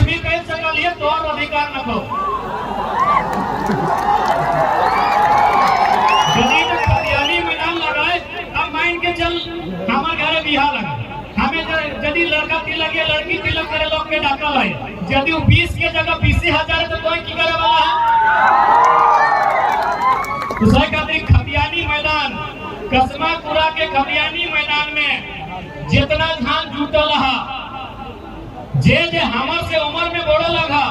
भी कह सकलिए तो और अधिकार न को यदि तो खतियानी मैदान लगाए अब मान के चल हमारे घरे बिहार लगे हमें यदि लड़का तिलक या लड़की तिलक करे लोग के डाका लाए यदि 20 के जगह 20,000 है तो कोई की करे वाला है तो सही खातिर खतियानी मैदान कसमापुरा के खतियानी मैदान में जितना धान जुटल रहा जे हमर से उम्र में बोड़ा लगा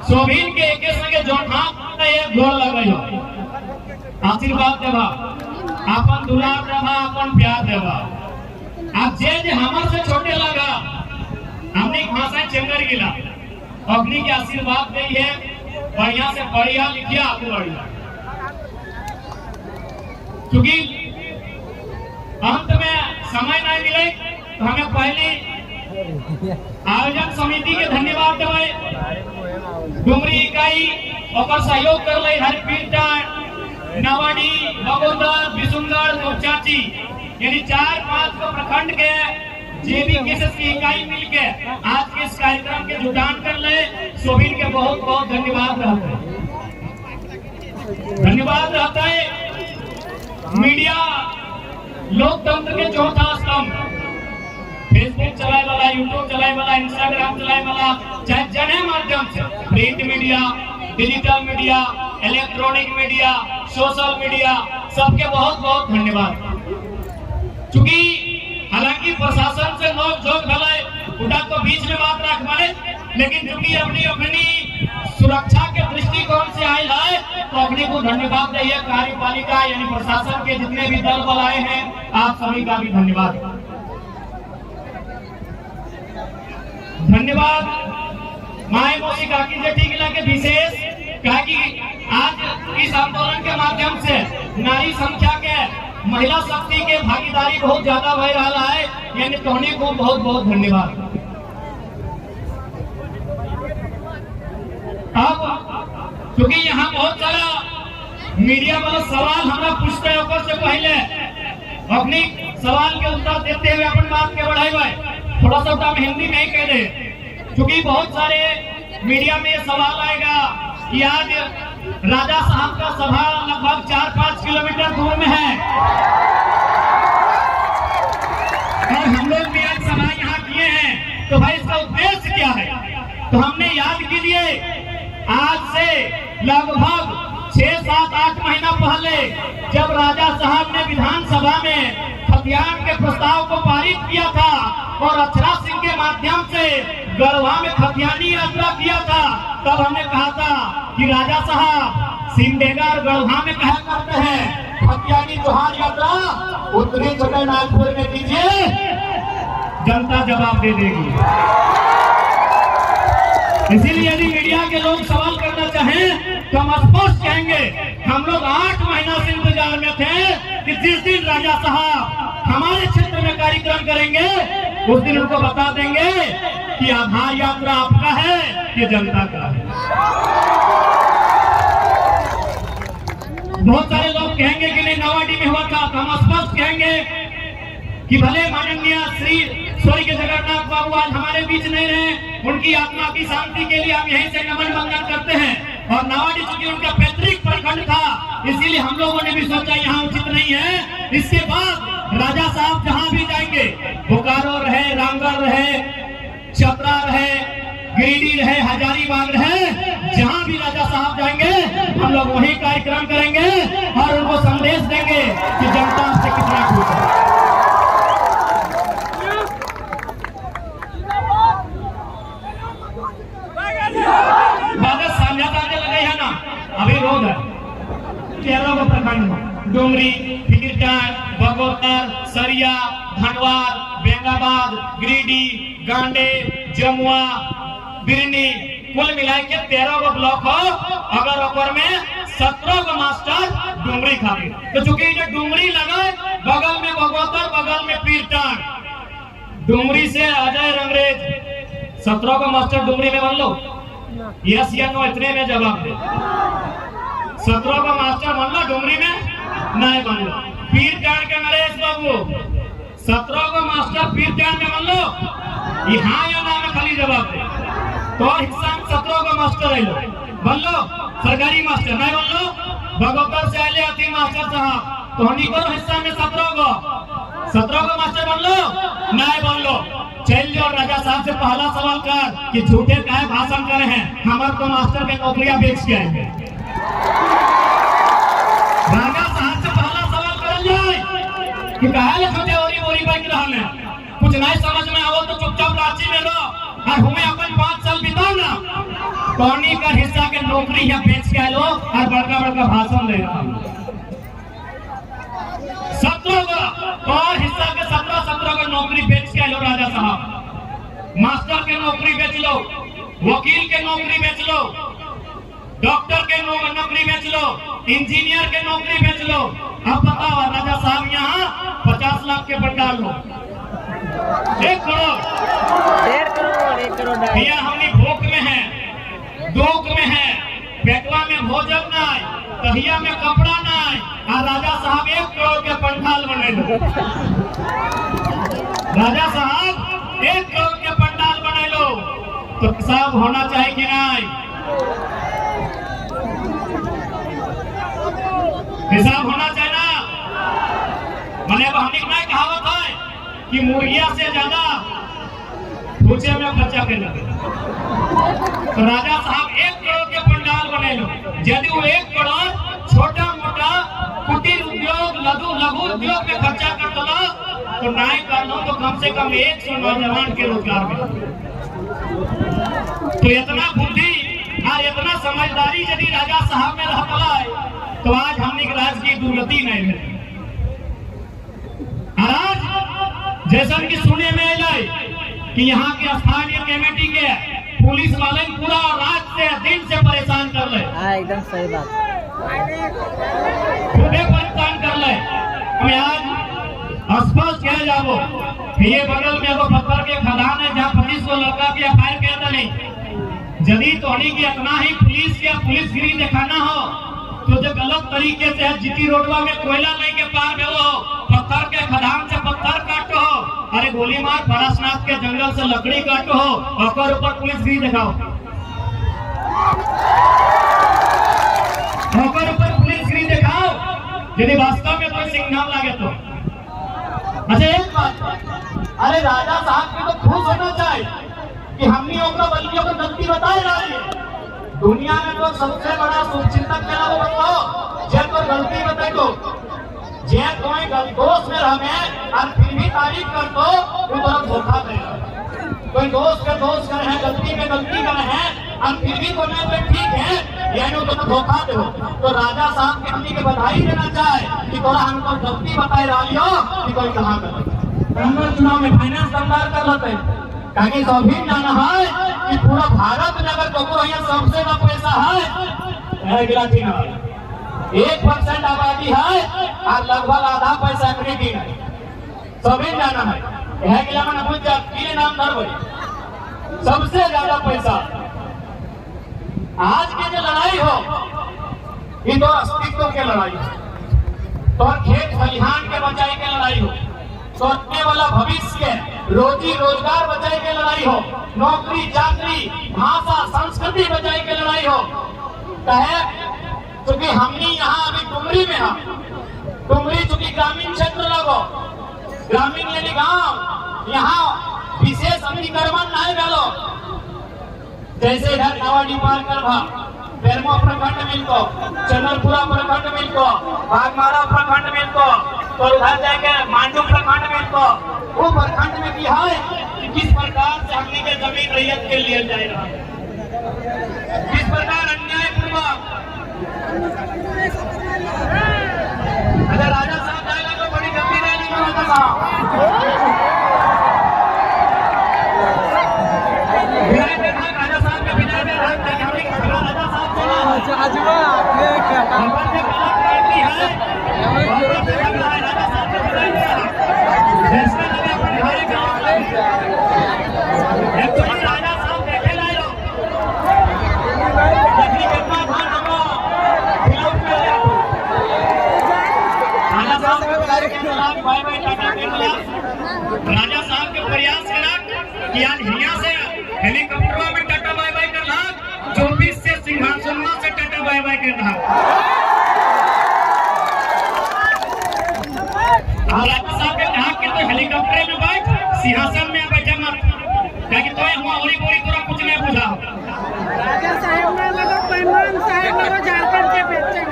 सोभिन के एके संगे जोन हाथ एक घोड़ लगे आशीर्वाद देवा अपन दुलार देवा अपन प्यार देवा अब जे हमर से छोटे लगा हमने भाषा चेंगर गिला अग्नि के आशीर्वाद दी है बढ़िया से बढ़िया लिखिया आपको बढ़िया क्योंकि अंत में समय नहीं मिले तो हमें पहले आयोजक समिति के धन्यवाद देवे डुमरी इकाई और सहयोग कर ले हरपीटा नवाडी बगोदर बिसुंगढ़ मोचाची यानी 4-5 प्रखंड के जे भी केसेस की इकाई मिलके आज के इस कार्यक्रम के जुटान कर ले सोभिन के बहुत बहुत धन्यवाद रहता है मीडिया लोकतंत्र के चौथा स्तंभ फेसबुक चलाए वाला यूट्यूब चलाए वाला इंस्टाग्राम चलाए वाला चाहे जने माध्यम से print media digital media electronic media social media सबके बहुत बहुत धन्यवाद क्योंकि हालांकि प्रशासन से लोग जोग भले उठा तो बीच में बात रख माने लेकिन चूंकि अपनी सुरक्षा के दृष्टिकोण से आए है तो अपने को धन्यवाद चाहिए कार्यपालिका यानी प्रशासन के जितने भी दल बल आए हैं आप सभी का भी धन्यवाद माए मौसी काकी जेठी गिला के विशेष कहा कि आज इस आंदोलन के माध्यम से नारी संख्या के महिला शक्ति के भागीदारी बहुत ज्यादा हो रहा है यानी तोहने को बहुत बहुत धन्यवाद। अब क्योंकि यहाँ बहुत सारा मीडिया वाला सवाल हमारा पूछते हैं से पहले अपनी सवाल के उत्तर देते हुए अपन बात के बढ़ाए थोड़ा सा हम हिंदी में ही कह दे क्योंकि बहुत सारे मीडिया में ये सवाल आएगा कि आज राजा साहब का सभा लगभग 4-5 किलोमीटर दूर में है और हम लोग भी आज सभा यहाँ किए हैं तो भाई इसका उद्देश्य क्या है तो हमने याद कीजिए आज से लगभग 6-7-8 महीना पहले जब राजा साहब ने विधानसभा में खतियान के प्रस्ताव को पारित किया था और अक्षरा सिंह के माध्यम से गढ़वा में खतियानी यात्रा किया था तब हमने कहा था कि राजा साहब सिमडेगा और गढ़वा में कहा करते हैं खतियानी जोहार यात्रा उत्तरी जगन्नाथपुर में कीजिए जनता जवाब दे देगी। इसीलिए यदि मीडिया के लोग सवाल करना चाहें तो हम स्पष्ट कहेंगे हम लोग 8 महीना से इंतजार में थे कि जिस दिन राजा साहब हमारे क्षेत्र में कार्यक्रम करेंगे उस दिन उनको बता देंगे कि आधार यात्रा आपका है कि जनता का है। बहुत सारे लोग कहेंगे कि नहीं नवाडी में हुआ था तो हम स्पष्ट कहेंगे कि भले माननीय श्री स्वर्गीय जगन्नाथ बाबू आज हमारे बीच नहीं रहे उनकी आत्मा की शांति के लिए हम यहीं से नमन वंदन करते हैं और नवाडी चूंकि उनका पैतृक प्रखंड था इसीलिए हम लोगों ने भी सोचा यहाँ उचित नहीं है। इसके बाद राजा साहब जहाँ भी जाएंगे बोकारो रहे रामगढ़ रहे चतरा रहे गिरिडीह रहे हजारीबाग रहे जहाँ भी राजा साहब जाएंगे हम लोग वही कार्यक्रम करेंगे और उनको संदेश देंगे कि जनता से कितना खुश है। अभी रोज है 13 प्रखंड में डुमरी फिकिरटार बगोदर सरिया धनवार बेंगाबाद गिरिडीह गांडे जमुआ बिरनी कुल मिला के 13 ब्लॉक हो अगर ऊपर में 17 मास्टर डुमरी खाली तो चूंकि ये डुमरी लगा बगल में बगोदर बगल में पीरटार डुमरी से अजय रंगरेज 17 मास्टर डुमरी में बन लो यस या नो इतने में जवाब दे 17 का मास्टर बन लो डुमरी में नहीं बन लो पीरटार के नरेश बाबू 17 का मास्टर पीरटार में बन लो यहाँ या ना में खाली जवाब दे तो हिस्सा में 17 गो मास्टर आइलो बोलो सरकारी मास्टर नहीं बोलो भगोतर से आइले अति मास्टर साहब तो हनी को हिस्सा में 17 गो मास्टर बोलो नहीं बोलो चल जो राजा साहब से पहला सवाल कर कि झूठे काहे भाषण करे हैं हमारे तो मास्टर के नौकरियां बेच के आएंगे। राजा साहब से पहला सवाल करल जाए कि काहे झूठे ओरी बैठ रहल है कुछ नहीं समझ में आवो तो चुपचाप रांची में रहो और हमें अपन 5 साल बिताओ ना कौनी का हिस्सा के नौकरी या बेच के लो और बड़का बड़का भाषण दे रहा 17 का और हिस्सा के 17 का नौकरी बेच के लो राजा साहब मास्टर के नौकरी बेच लो वकील के नौकरी बेच लो डॉक्टर के नौकरी बेच लो इंजीनियर के नौकरी बेच लो। अब बताओ राजा साहब यहाँ 50 लाख के भंडार लो 1 करोड़ 1.5 करोड़ भैया हमने भूख में है दुख में है पेटवा में भोजन नहीं तहिया में कपड़ा नहीं और राजा साहब 1 करोड़ के पंडाल बने लो राजा साहब 1 करोड़ के पंडाल बने लो तो सब होना चाहिए कि नहीं हिसाब होना चाहिए ना मैंने हमने नहीं कहावत है कि मुर्गिया से ज्यादा पूछे में खर्चा करना तो राजा साहब 1 करोड़ के पंडाल बने लो यदि वो 1 करोड़ छोटा मोटा कुटीर उद्योग लघु उद्योग में खर्चा कर दो तो नहीं कर लो तो कम से कम 100 नौजवान के रोजगार मिले। तो इतना बुद्धि और इतना समझदारी यदि राजा साहब में रहता है तो आज हमने राज्य की दुर्गति नहीं मिली। आज जैसा कि सुने में आए कि यहाँ के स्थानीय कमेटी के पुलिस वाले पूरा रात से दिन से परेशान कर ले एकदम सही बात पूरे परेशान कर ले हमें आज स्पष्ट कह जाओ ये बगल में एगो पत्थर के खदान है जहाँ 25 को लड़का के एफआईआर किया नहीं यदि तो की इतना ही पुलिसगिरी दिखाना हो तो जो गलत तरीके से जीटी रोडवा में कोयला लेके पार में हो पत्थर के खदान से पत्थर काटो हो अरे गोली मार परसनाथ के जंगल से लकड़ी काटो हो और ऊपर पुलिसगिरी दिखाओ ऊपर पुलिसगिरी दिखाओ यदि वास्तव में कोई सिग्नल लगे तो। अच्छा एक बात अरे राजा साहब की तो खुश होना चाहिए कि हमने ओकरा बल्कियों को गलती बताए रही है दुनिया में तो सबसे बड़ा शुभचिंतक क्या वो बताओ जे कोई गलती बताए तो जे कोई दोष में हमें और फिर भी तारीफ कर दो वो तो धोखा देगा कोई दोस्त के दोस्त कर है गलती में गलती कर है और फिर भी तो मैं तो ठीक है यानी तो धोखा दो तो राजा साहब के हमने के बधाई देना चाहे कि तोरा हमको गलती बताए रही हो कि कोई कहाँ कर चुनाव में फाइनेंस दमदार कर लेते ताकि सभी जाना है कि पूरा भारत में अगर तो यहाँ सबसे ज्यादा पैसा है 1% आबादी है और लगभग आधा पैसा क्रेडिट है सभी जाना है यह जिला में पूछ जाए नाम धर सबसे ज्यादा पैसा आज की जो लड़ाई हो ये तो अस्तित्व की लड़ाई हो तो खेत खलिहान के बचाई के लड़ाई हो तो आने वाला भविष्य के रोजी रोजगार बचाई के लड़ाई हो नौकरी चाकरी भाषा संस्कृति बचाई के लड़ाई हो कहे क्योंकि हमने यहाँ अभी डुमरी में है डुमरी चूंकि ग्रामीण क्षेत्र लगो ग्रामीण यानी गांव यहाँ विशेष अतिक्रमण नहीं भेलो जैसे इधर नवाडी पार कर बेरमो प्रखंड मिलको चंदरपुरा प्रखंड मिलको बागमारा प्रखंड मिलको तो उधर जाके मांडू प्रखंड मिलको वो प्रखंड में भी है कि किस प्रकार से हमने के जमीन रैयत के लिए जाए रहा किस प्रकार अन्याय पूर्वक अगर राजा साहब जाएगा तो बड़ी गंभीर रैली में राजा साहब राजा साहब के विजय में राजा साहब चला राजा साहब के प्रयास करा कि आज यहाँ से हेलीकॉप्टर में टाटा कार्रवाई कर रहा राजा साहब के कहा कि तो हेलीकॉप्टर में बैठ सिंहासन में बैठे मत ताकि तो हुआ औरी बोरी तोरा कुछ नहीं बुझा राजा साहब ने लगा बेईमान साहब लगा झारखंड के बेचे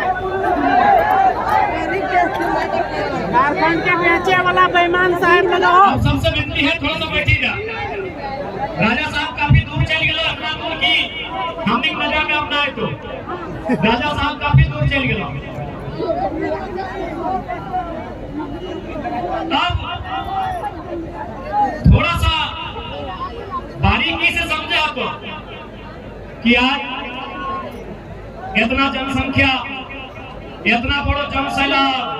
झारखंड के बेचे वाला बेईमान साहब लगा अब सबसे विनती है थोड़ा सा बैठी जा राजा साहब काफी दूर चल गए अपना दूर की हमने नजर में अपना है तो राजा साहब काफी दूर चल गए अब थोड़ा सा बारीकी से समझे आपको कि आज इतना जनसंख्या इतना बड़ा जनसैलाब